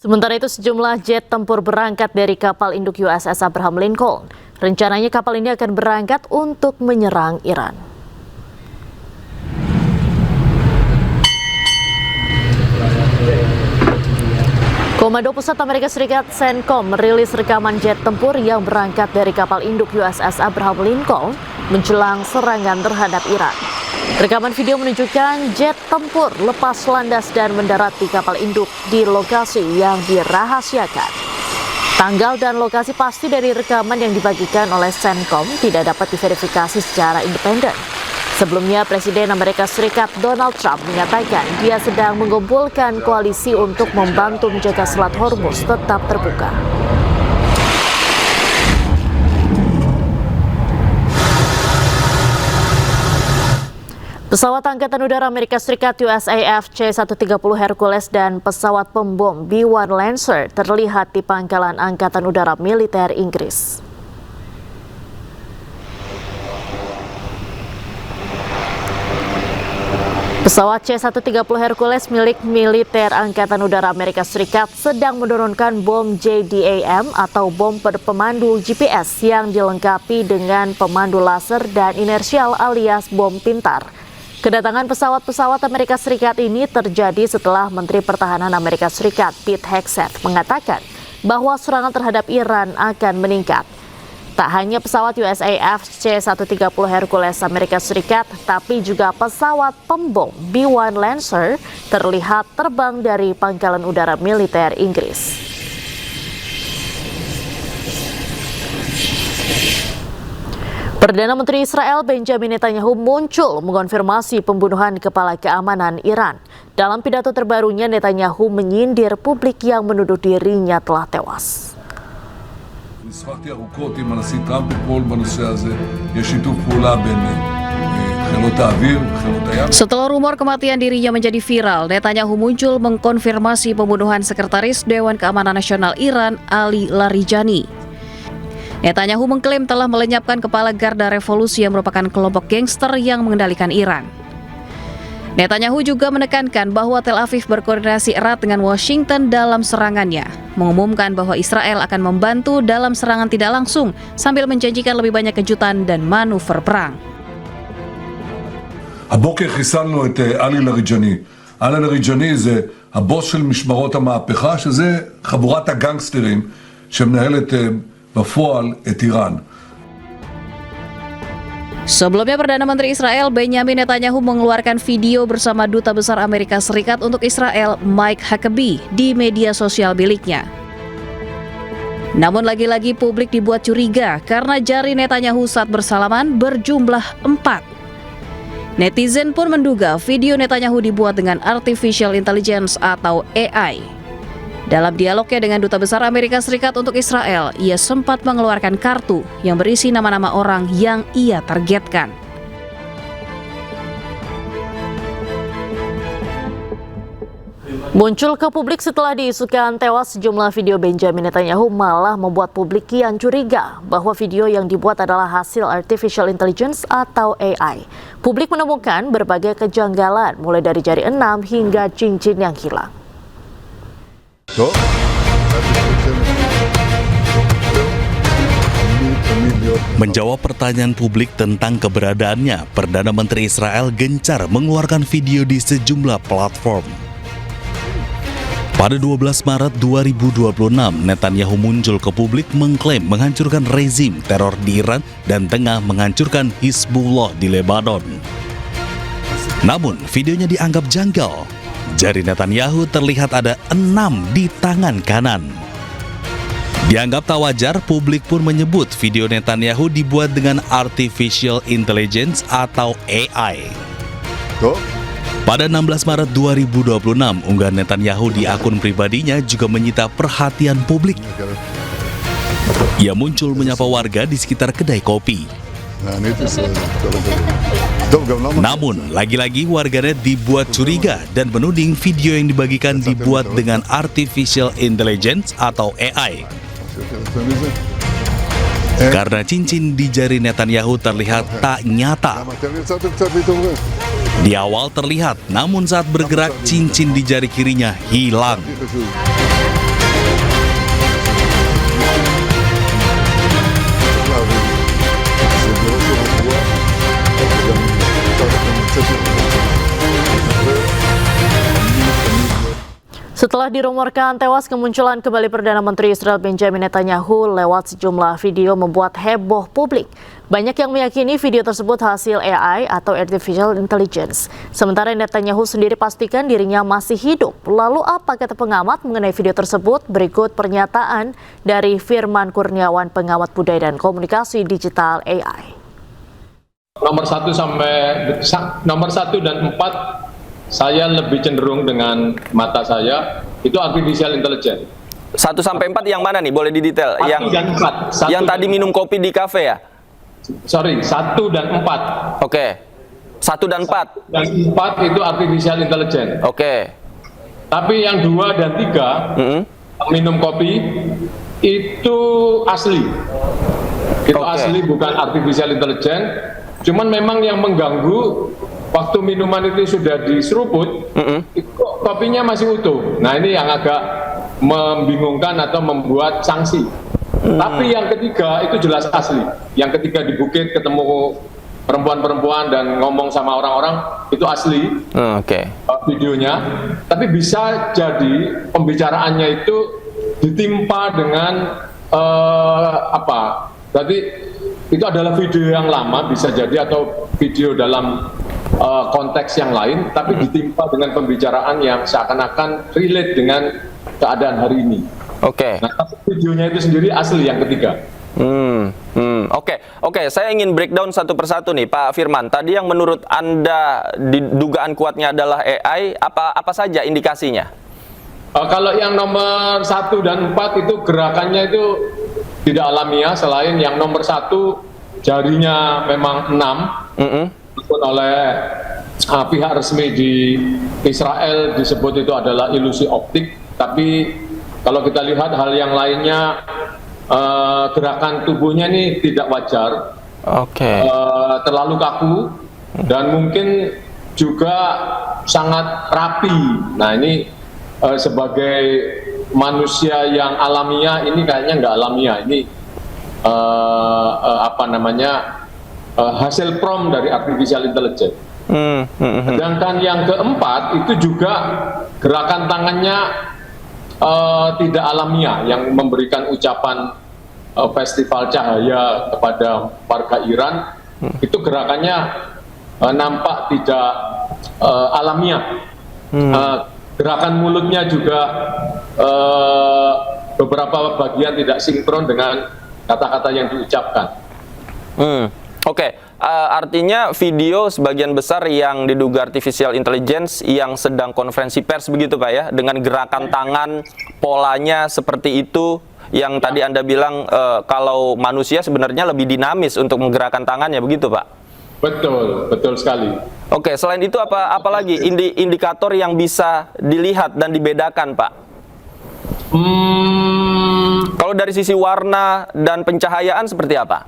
Sementara itu sejumlah jet tempur berangkat dari kapal induk USS Abraham Lincoln. Rencananya kapal ini akan berangkat untuk menyerang Iran. Komando Pusat Amerika Serikat CENTCOM merilis rekaman jet tempur yang berangkat dari kapal induk USS Abraham Lincoln menjelang serangan terhadap Iran. Rekaman video menunjukkan jet tempur lepas landas dan mendarat di kapal induk di lokasi yang dirahasiakan. Tanggal dan lokasi pasti dari rekaman yang dibagikan oleh CENTCOM tidak dapat diverifikasi secara independen. Sebelumnya, Presiden Amerika Serikat Donald Trump menyatakan dia sedang mengumpulkan koalisi untuk membantu menjaga Selat Hormuz tetap terbuka. Pesawat Angkatan Udara Amerika Serikat USAF C-130 Hercules dan pesawat pembom B-1 Lancer terlihat di pangkalan Angkatan Udara Militer Inggris. Pesawat C-130 Hercules milik militer Angkatan Udara Amerika Serikat sedang menurunkan bom JDAM atau bom pemandu GPS yang dilengkapi dengan pemandu laser dan inersial alias bom pintar. Kedatangan pesawat-pesawat Amerika Serikat ini terjadi setelah Menteri Pertahanan Amerika Serikat Pete Hegseth mengatakan bahwa serangan terhadap Iran akan meningkat. Tak hanya pesawat USAF C-130 Hercules Amerika Serikat, tapi juga pesawat pembom B-1 Lancer terlihat terbang dari pangkalan udara militer Inggris. Perdana Menteri Israel Benjamin Netanyahu muncul mengonfirmasi pembunuhan kepala keamanan Iran. Dalam pidato terbarunya, Netanyahu menyindir publik yang menuduh dirinya telah tewas. שוחחתי ארוכות עם הנשיא טראמפ אתמול בנושא הזה. יש שיתוף פעולה בין חילות האוויר וחילות הים. Setelah rumor kematian dirinya menjadi viral, Netanyahu muncul mengkonfirmasi pembunuhan Sekretaris Dewan Keamanan Nasional Iran, Ali Larijani. Netanyahu mengklaim telah melenyapkan kepala Garda Revolusi yang merupakan kelompok gangster yang mengendalikan Iran. Netanyahu juga menekankan bahwa Tel Aviv berkoordinasi erat dengan Washington dalam serangannya, mengumumkan bahwa Israel akan membantu dalam serangan tidak langsung sambil menjanjikan lebih banyak kejutan dan manuver perang. הבוקר חיסלנו את עלי לריג'ני. עלי לריג'ני זה הבוס של משמרות המהפכה, שזה חבורת הגנגסטרים שמנהלת בפועל את איראן. Sebelumnya, Perdana Menteri Israel Benjamin Netanyahu mengeluarkan video bersama Duta Besar Amerika Serikat untuk Israel Mike Huckabee di media sosial miliknya. Namun lagi-lagi publik dibuat curiga karena jari Netanyahu saat bersalaman berjumlah 4. Netizen pun menduga video Netanyahu dibuat dengan Artificial Intelligence atau AI. Dalam dialognya dengan Duta Besar Amerika Serikat untuk Israel, ia sempat mengeluarkan kartu yang berisi nama-nama orang yang ia targetkan. Muncul ke publik setelah diisukan tewas sejumlah video Benjamin Netanyahu malah membuat publik kian curiga bahwa video yang dibuat adalah hasil Artificial Intelligence atau AI. Publik menemukan berbagai kejanggalan mulai dari jari 6 hingga cincin yang hilang. Menjawab pertanyaan publik tentang keberadaannya, Perdana Menteri Israel gencar mengeluarkan video di sejumlah platform. Pada 12 Maret 2026, Netanyahu muncul ke publik mengklaim menghancurkan rezim teror di Iran dan tengah menghancurkan Hizbullah di Lebanon. Namun, videonya dianggap janggal. Jari Netanyahu terlihat ada 6 di tangan kanan. Dianggap tak wajar, publik pun menyebut video Netanyahu dibuat dengan Artificial Intelligence atau AI. Pada 16 Maret 2026, unggahan Netanyahu di akun pribadinya juga menyita perhatian publik. Ia muncul menyapa warga di sekitar kedai kopi. Namun, lagi-lagi warganet dibuat curiga dan menuding video yang dibagikan dibuat dengan Artificial Intelligence atau AI. Karena cincin di jari Netanyahu terlihat tak nyata. Di awal terlihat, namun saat bergerak cincin di jari kirinya hilang. Setelah dirumorkan tewas, kemunculan kembali Perdana Menteri Israel Benjamin Netanyahu lewat sejumlah video membuat heboh publik. Banyak yang meyakini video tersebut hasil AI atau Artificial Intelligence. Sementara Netanyahu sendiri pastikan dirinya masih hidup. Lalu apa kata pengamat mengenai video tersebut? Berikut pernyataan dari Firman Kurniawan, pengamat budaya dan komunikasi digital AI. Nomor 1 dan 4 saya lebih cenderung dengan mata saya itu artificial intelligence. 1 sampai 4 yang mana nih? Boleh didetail? 1 dan 4. Yang tadi minum kopi di kafe ya? Sorry, 1 dan 4. Oke. 1 dan 4. Dan 4 itu artificial intelligence. Oke. Tapi yang 2 dan 3 minum kopi itu asli. Itu asli, bukan artificial intelligence. Cuman memang yang mengganggu waktu minuman itu sudah diseruput, kopinya masih utuh. Nah, ini yang agak membingungkan atau membuat sanksi. Tapi yang ketiga itu jelas asli. Yang ketiga di bukit ketemu perempuan-perempuan dan ngomong sama orang-orang, itu asli. Videonya. Tapi bisa jadi pembicaraannya itu ditimpa dengan berarti itu adalah video yang lama, bisa jadi, atau video dalam konteks yang lain, tapi ditimpa dengan pembicaraan yang seakan-akan relate dengan keadaan hari ini. Nah, tapi videonya itu sendiri asli yang ketiga. Oke, saya ingin breakdown satu persatu nih, Pak Firman. Tadi yang menurut Anda dugaan kuatnya adalah AI, apa saja indikasinya? Kalau yang nomor 1 dan 4 itu gerakannya itu tidak alamiah, selain yang nomor 1 jarinya memang 6. Oleh pihak resmi di Israel disebut itu adalah ilusi optik, tapi kalau kita lihat hal yang lainnya, gerakan tubuhnya ini tidak wajar, terlalu kaku, dan mungkin juga sangat rapi. Nah, ini sebagai manusia yang alamiah, ini kayaknya nggak alamiah, ini hasil prompt dari artificial intelligence. Sedangkan yang keempat itu juga gerakan tangannya tidak alamiah, yang memberikan ucapan festival cahaya kepada warga Iran, itu gerakannya nampak tidak alamiah. Gerakan mulutnya juga beberapa bagian tidak sinkron dengan kata-kata yang diucapkan. Artinya video sebagian besar yang diduga artificial intelligence yang sedang konferensi pers begitu Pak ya, dengan gerakan tangan, polanya seperti itu, yang tadi Anda bilang kalau manusia sebenarnya lebih dinamis untuk menggerakkan tangannya, begitu Pak? Betul sekali. Selain itu apa lagi indikator yang bisa dilihat dan dibedakan Pak? Kalau dari sisi warna dan pencahayaan seperti apa?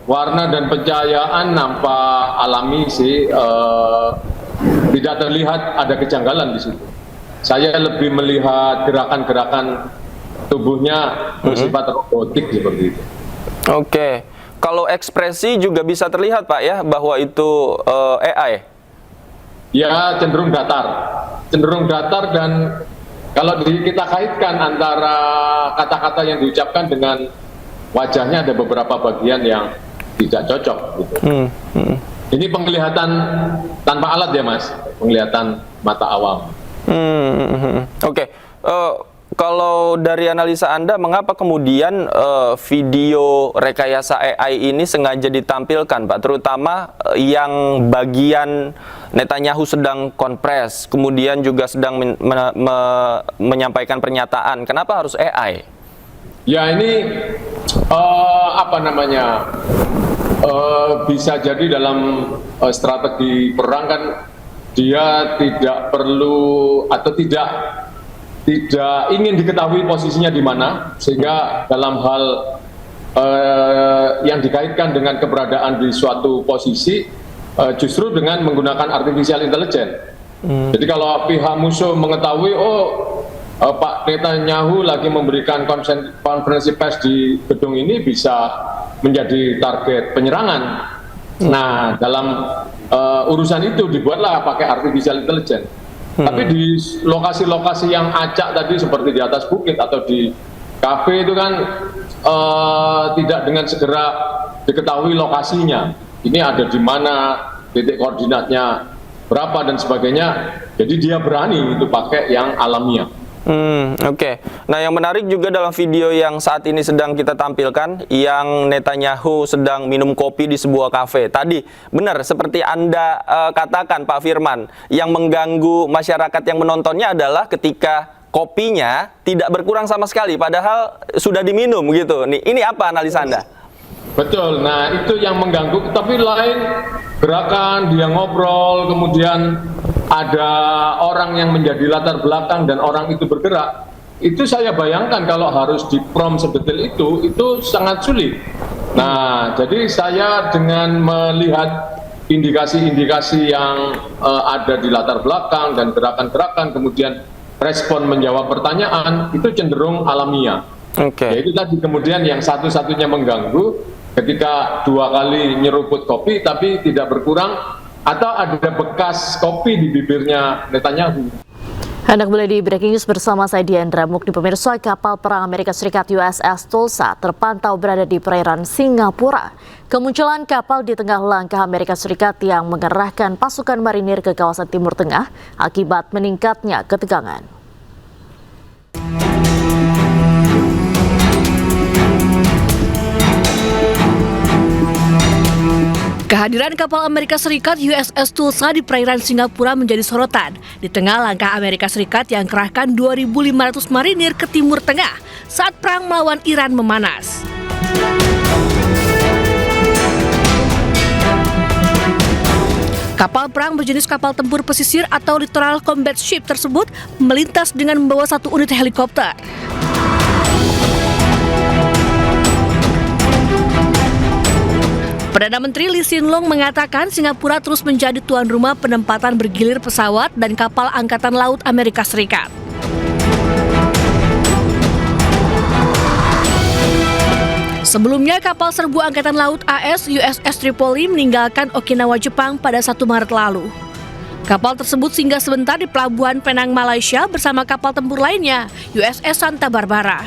Warna dan pencahayaan nampak alami sih, tidak terlihat ada kejanggalan di situ. Saya lebih melihat gerakan-gerakan tubuhnya bersifat robotik seperti itu. Kalau ekspresi juga bisa terlihat Pak ya, bahwa itu AI? Ya, cenderung datar dan kalau kita kaitkan antara kata-kata yang diucapkan dengan wajahnya, ada beberapa bagian yang tidak cocok gitu. Ini penglihatan tanpa alat ya Mas, penglihatan mata awam. Kalau dari analisa Anda, mengapa kemudian video rekayasa AI ini sengaja ditampilkan Pak, terutama yang bagian Netanyahu sedang konfres, kemudian juga sedang menyampaikan pernyataan, kenapa harus AI? Ya, ini bisa jadi dalam strategi perang kan, dia tidak perlu atau tidak ingin diketahui posisinya di mana, sehingga dalam hal yang dikaitkan dengan keberadaan di suatu posisi justru dengan menggunakan artificial intelligence. Jadi kalau pihak musuh mengetahui Pak Netanyahu lagi memberikan konferensi pers di gedung ini bisa menjadi target penyerangan. Nah, dalam urusan itu dibuatlah pakai artificial intelligence. Tapi di lokasi-lokasi yang acak tadi seperti di atas bukit atau di kafe itu kan tidak dengan segera diketahui lokasinya. Ini ada di mana, titik koordinatnya berapa dan sebagainya. Jadi dia berani itu pakai yang alamiah. Oke. Nah, yang menarik juga dalam video yang saat ini sedang kita tampilkan, yang Netanyahu sedang minum kopi di sebuah kafe. Tadi, benar seperti Anda katakan, Pak Firman, yang mengganggu masyarakat yang menontonnya adalah ketika kopinya tidak berkurang sama sekali, padahal sudah diminum gitu. Ini apa analisa Anda? Betul, nah itu yang mengganggu, tapi lain gerakan, dia ngobrol, kemudian ada orang yang menjadi latar belakang dan orang itu bergerak. Itu saya bayangkan kalau harus di-prompt sedetail itu sangat sulit. Nah, jadi saya dengan melihat indikasi-indikasi yang ada di latar belakang dan gerakan-gerakan, kemudian respon menjawab pertanyaan, itu cenderung alamiah. Yaitu tadi kemudian yang satu-satunya mengganggu ketika 2 kali nyeruput kopi tapi tidak berkurang, atau ada bekas kopi di bibirnya Netanyahu. Anda kembali di Breaking News bersama saya Diandra Mukni. Pemirsa, kapal perang Amerika Serikat USS Tulsa terpantau berada di perairan Singapura. Kemunculan kapal di tengah langkah Amerika Serikat yang mengerahkan pasukan marinir ke kawasan Timur Tengah akibat meningkatnya ketegangan. Kehadiran kapal Amerika Serikat USS Tulsa di perairan Singapura menjadi sorotan di tengah langkah Amerika Serikat yang kerahkan 2.500 marinir ke Timur Tengah saat perang melawan Iran memanas. Kapal perang berjenis kapal tempur pesisir atau Littoral Combat Ship tersebut melintas dengan membawa 1 unit helikopter. Perdana Menteri Lee Hsien Loong mengatakan Singapura terus menjadi tuan rumah penempatan bergilir pesawat dan kapal Angkatan Laut Amerika Serikat. Sebelumnya, kapal serbu Angkatan Laut AS USS Tripoli meninggalkan Okinawa, Jepang pada 1 Maret lalu. Kapal tersebut singgah sebentar di Pelabuhan Penang, Malaysia bersama kapal tempur lainnya, USS Santa Barbara.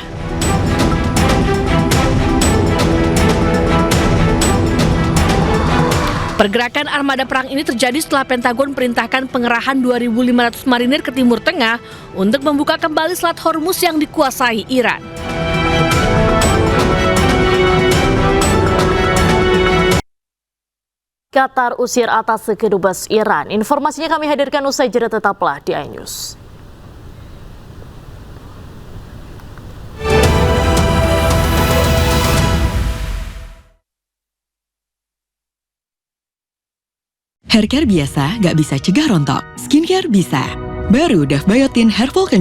Pergerakan armada perang ini terjadi setelah Pentagon perintahkan pengerahan 2.500 marinir ke Timur Tengah untuk membuka kembali Selat Hormuz yang dikuasai Iran. Qatar usir atas kedubes Iran. Informasinya kami hadirkan usai jeda, tetaplah di iNews. Haircare biasa nggak bisa cegah rontok, skincare bisa. Baru Dove Biotin Hair Fall